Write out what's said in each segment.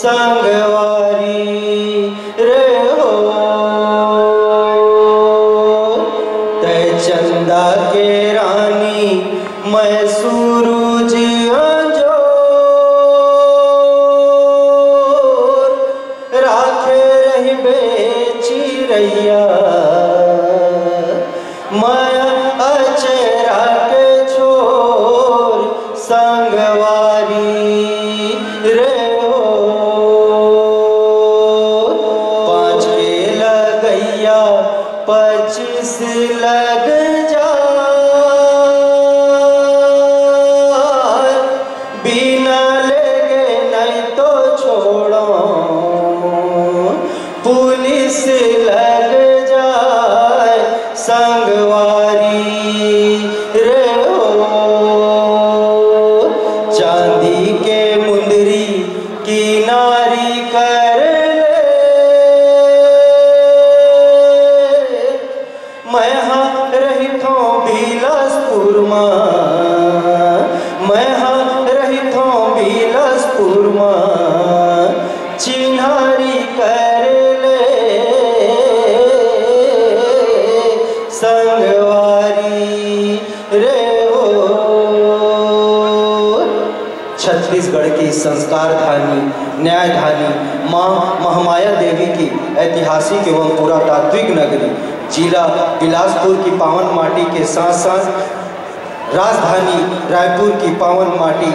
संगवारी रे हो। तय चंदा के रानी मैं सूरज अंजोर, राखे रही बेचिरैया माया अचेरा के छोर संगवारी रे हो। 5 के लगैया 25 लग जा, बिना लेगे नहीं तो छोड़ो, पुलिस लग जाए संगवारी रे हो। चांदी के मुंदरी किनारी कर ले, मैं हाँ रही थो बिलासपुर माँ, मैं हाँ रही थो बिलासपुर माँ, चिन्हारी कर ले संगवारी रे हो। छत्तीसगढ़ की संस्कार धानी न्यायधानी माँ महामाया देवी की ऐतिहासिक एवं पुरातात्विक नगरी जिला बिलासपुर की पावन माटी के साथ साथ राजधानी रायपुर की पावन माटी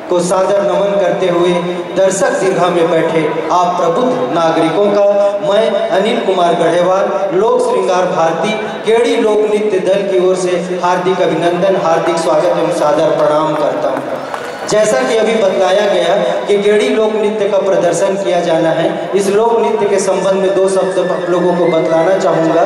को सादर नमन करते हुए दर्शक दीर्घा में बैठे आप प्रबुद्ध नागरिकों का मैं अनिल कुमार गढ़ेवाल लोक श्रृंगार भारती केड़ी लोक नृत्य दल की ओर से हार्दिक अभिनंदन, हार्दिक स्वागत एवं सादर प्रणाम करता हूँ। जैसा कि अभी बतलाया गया कि गेड़ी लोक नृत्य का प्रदर्शन किया जाना है, इस लोक नृत्य के संबंध में 2 शब्द आप लोगों को बतलाना चाहूँगा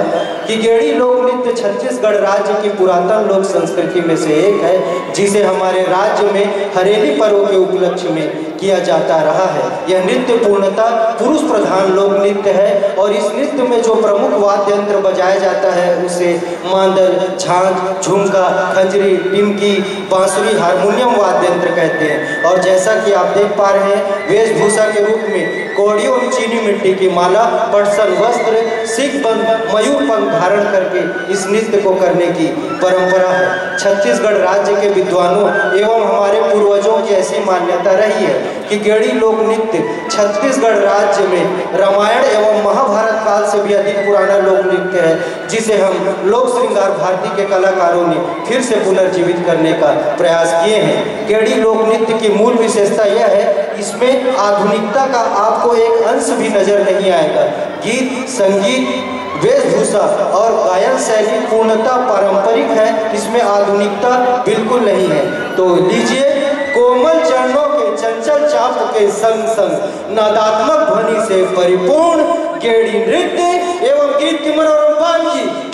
कि गेड़ी लोक नृत्य छत्तीसगढ़ राज्य की पुरातन लोक संस्कृति में से एक है, जिसे हमारे राज्य में हरेली पर्व के उपलक्ष्य में किया जाता रहा है। यह नृत्य पूर्णतः पुरुष प्रधान लोक नृत्य है और इस नृत्य में जो प्रमुख वाद्य यंत्र बजाया जाता है उसे मांदल, झांझ, झुमका, खंजरी, टिमकी, बांसुरी, हारमोनियम वाद्य यंत्र कहते हैं। और जैसा कि आप देख पा रहे हैं वेशभूषा के रूप में कोड़ियों और चीनी मिट्टी की माला, पटसन वस्त्र, सिख पंथ, मयूर पंथ धारण करके इस नृत्य को करने की परंपरा है। छत्तीसगढ़ राज्य के विद्वानों एवं हमारे पूर्वजों की ऐसी मान्यता रही है कि गेड़ी लोक नृत्य छत्तीसगढ़ राज्य में रामायण एवं महाभारत काल से भी अधिक पुराना लोक नृत्य है, जिसे हम लोक श्रृंगार भारती के कलाकारों ने फिर से पुनर्जीवित करने का प्रयास किए हैं। गेड़ी लोक नृत्य की मूल विशेषता यह है, इसमें आधुनिकता का आपको एक अंश भी नजर नहीं आएगा। गीत, संगीत, वेशभूषा और गायन शैली पूर्णतः पारंपरिक है, इसमें आधुनिकता बिल्कुल नहीं है। तो लीजिए कोमल चरणों के चंचल चाप के संग संग नादात्मक ध्वनि से परिपूर्ण गेड़ी नृत्य एवं गीत की मनोरंजन की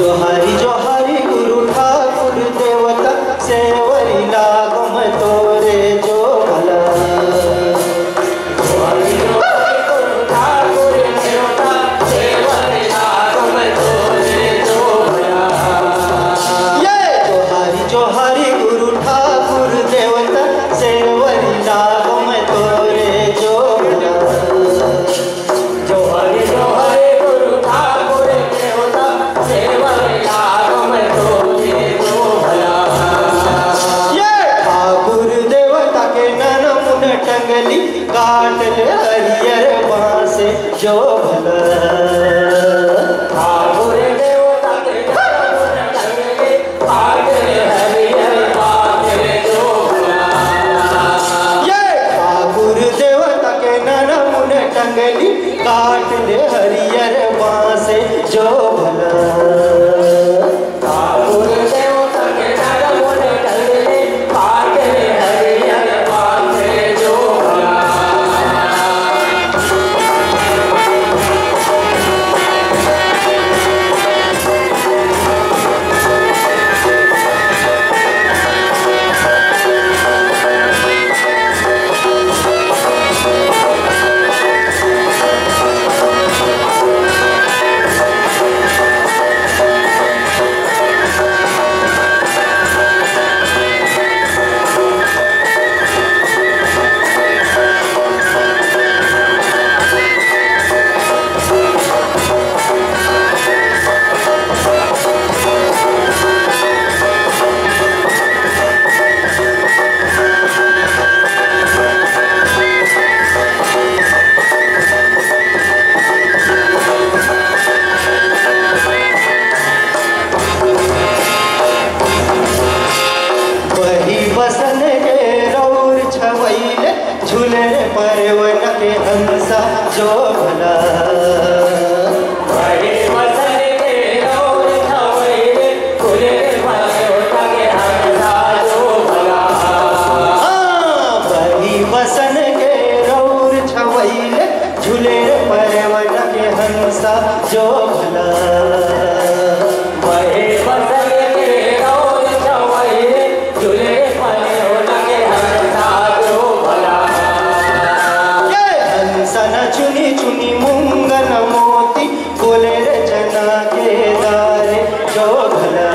जोहारी जोहारी गुरु ठाकुर देवता सेवरी लागम तोरे जो भला। जोहारी जोहारी गुरु ठाकुर देवता सेवरी लागम तोरे जो भला। ये जोहारी जोहारी गुरु ठाकुर देवता सेवरी लागम तोरे जो भला। जोहारी जोहारी गुरु ठाकुर देवता सेवरी लागम तोरे जो भला। ये ठाकुर देवता के नन मुन टंगली काट ले हरियर बांस जो भला। ठाकुर देवता के नन मुन टंगली काट ले हरियर बांस जो भला। ये ठाकुर देवता के नन मुन टंगली काट ले हरियर बांस जो भला। ठाकुर देवता के नन मुन टंगली काट ले हरियर बांस जो भला। वही बसन के रौर छवैले झूले परवन के हंसा जो भला। वही बसन के रौर छवैले झूले परवन के हंसा जो भला। वही बसन के रौर छवैले झूले परवन के हंसा जो भला। वही बसन के रौर छवैले झूले परवन के हंसा जो भला। ये हंसन चुनी चुनी मुंगन मोती बोले रचना के दारे जो भला।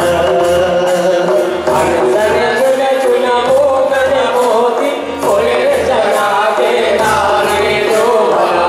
हंसन चुनी चुनी मुंगन मोती बोले रचना के दारे जो भला।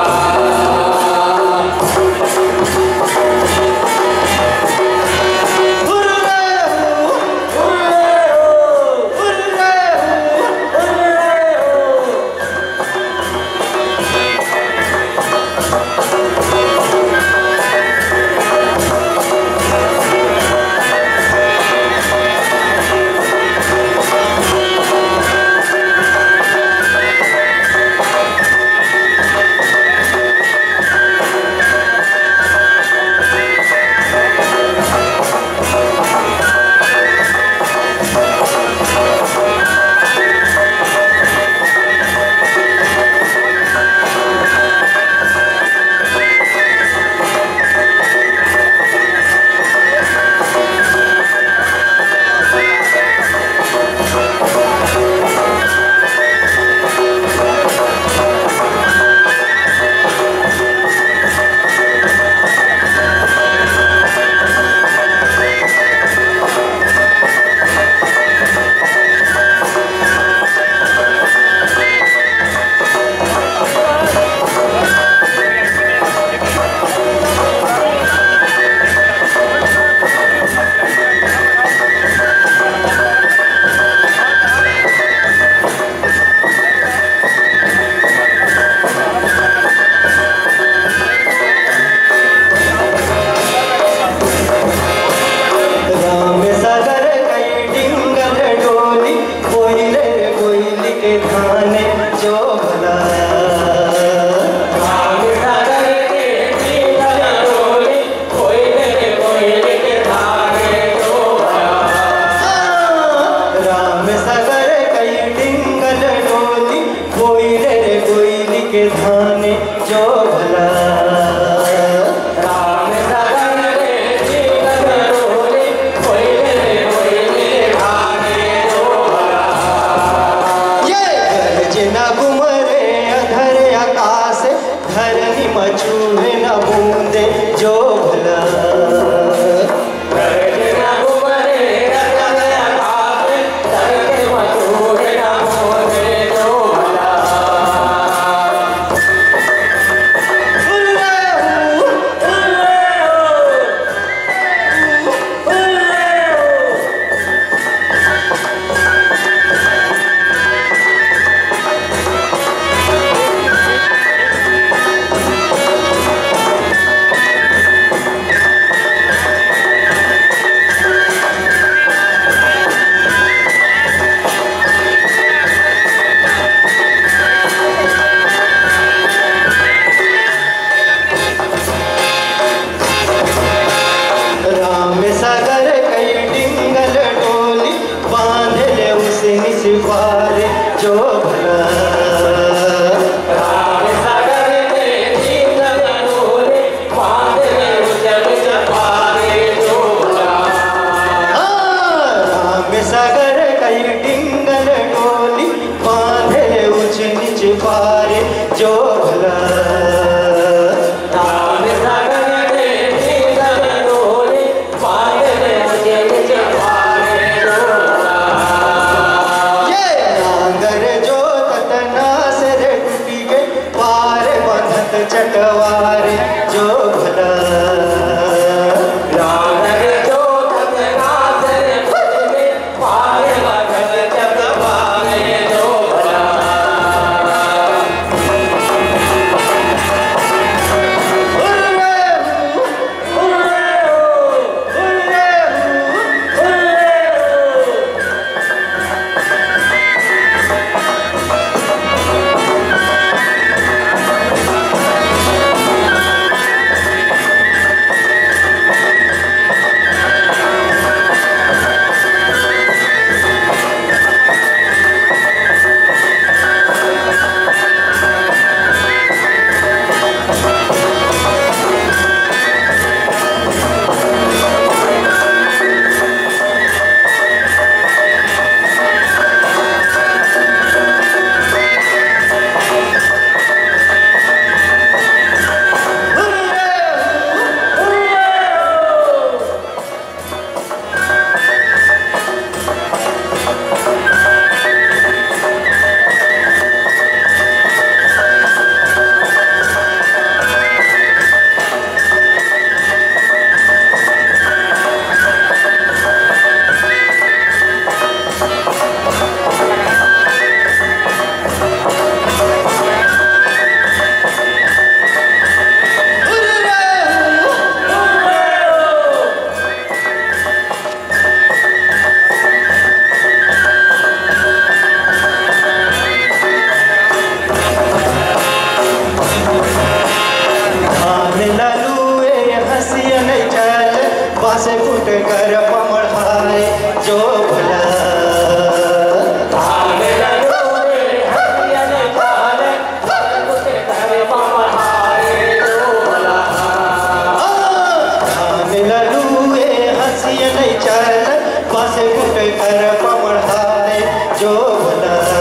पासे फुट कर पमढ़ाए जो भला पासे फुट कर पमढ़ाए जो भला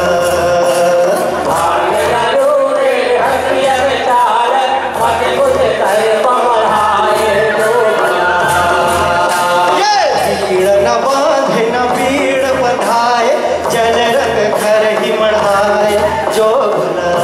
भीड़ न बांधे न भीड़ बंधाए जल रंग घर ही मढ़ाए जो भला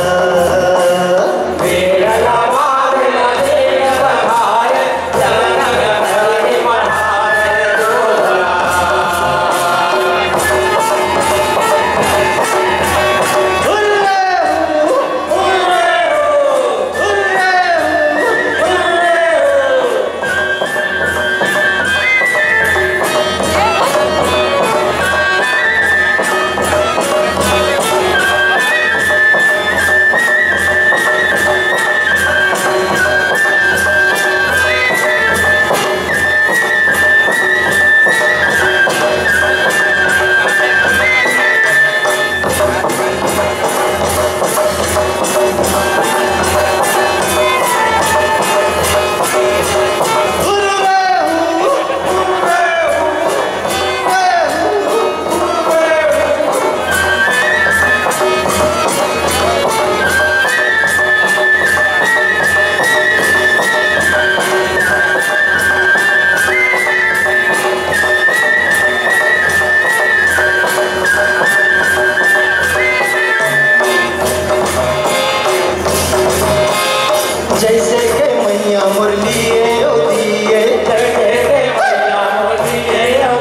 जैसे के मैया मुरली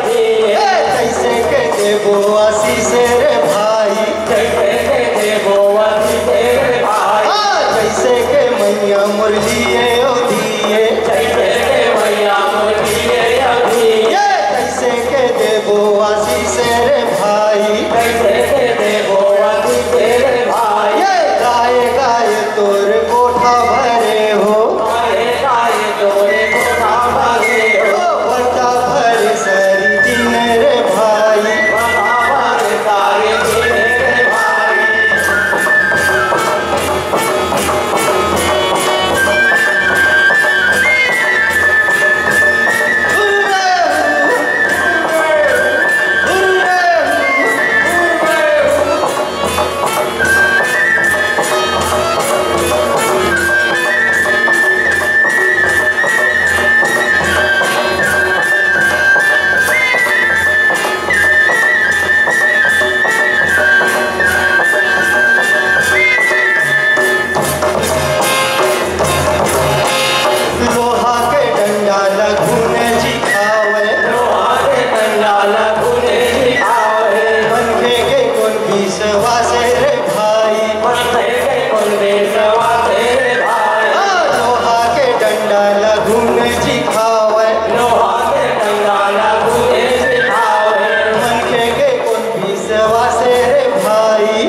जैसे के देवो आशीष रे भाई जैसे के मैया मुरली जैसे के देवो आशीष रे भाई गाय गाय तोर कोठा भरे हो बता भरे सारी दिन रे भाई लोहा के डंडा लघुन जी खावे बनखे के कौन विश्वास रे भाई लोहा के डंडा लघुन जी खावे बनखे के कौन विश्वास रे भाई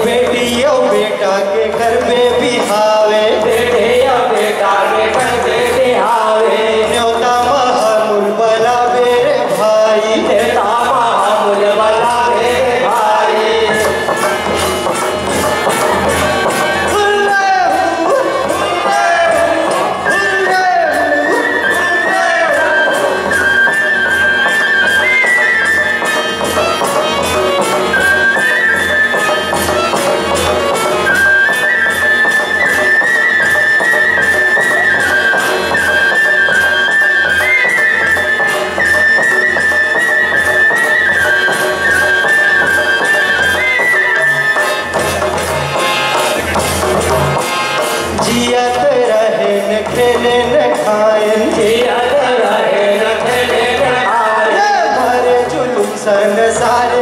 बेटियों बेटा के घर में बिहावे न्योता महामूल बला मेरे भाई जियत रहे न खेले न खाए भरे जुलूम संसार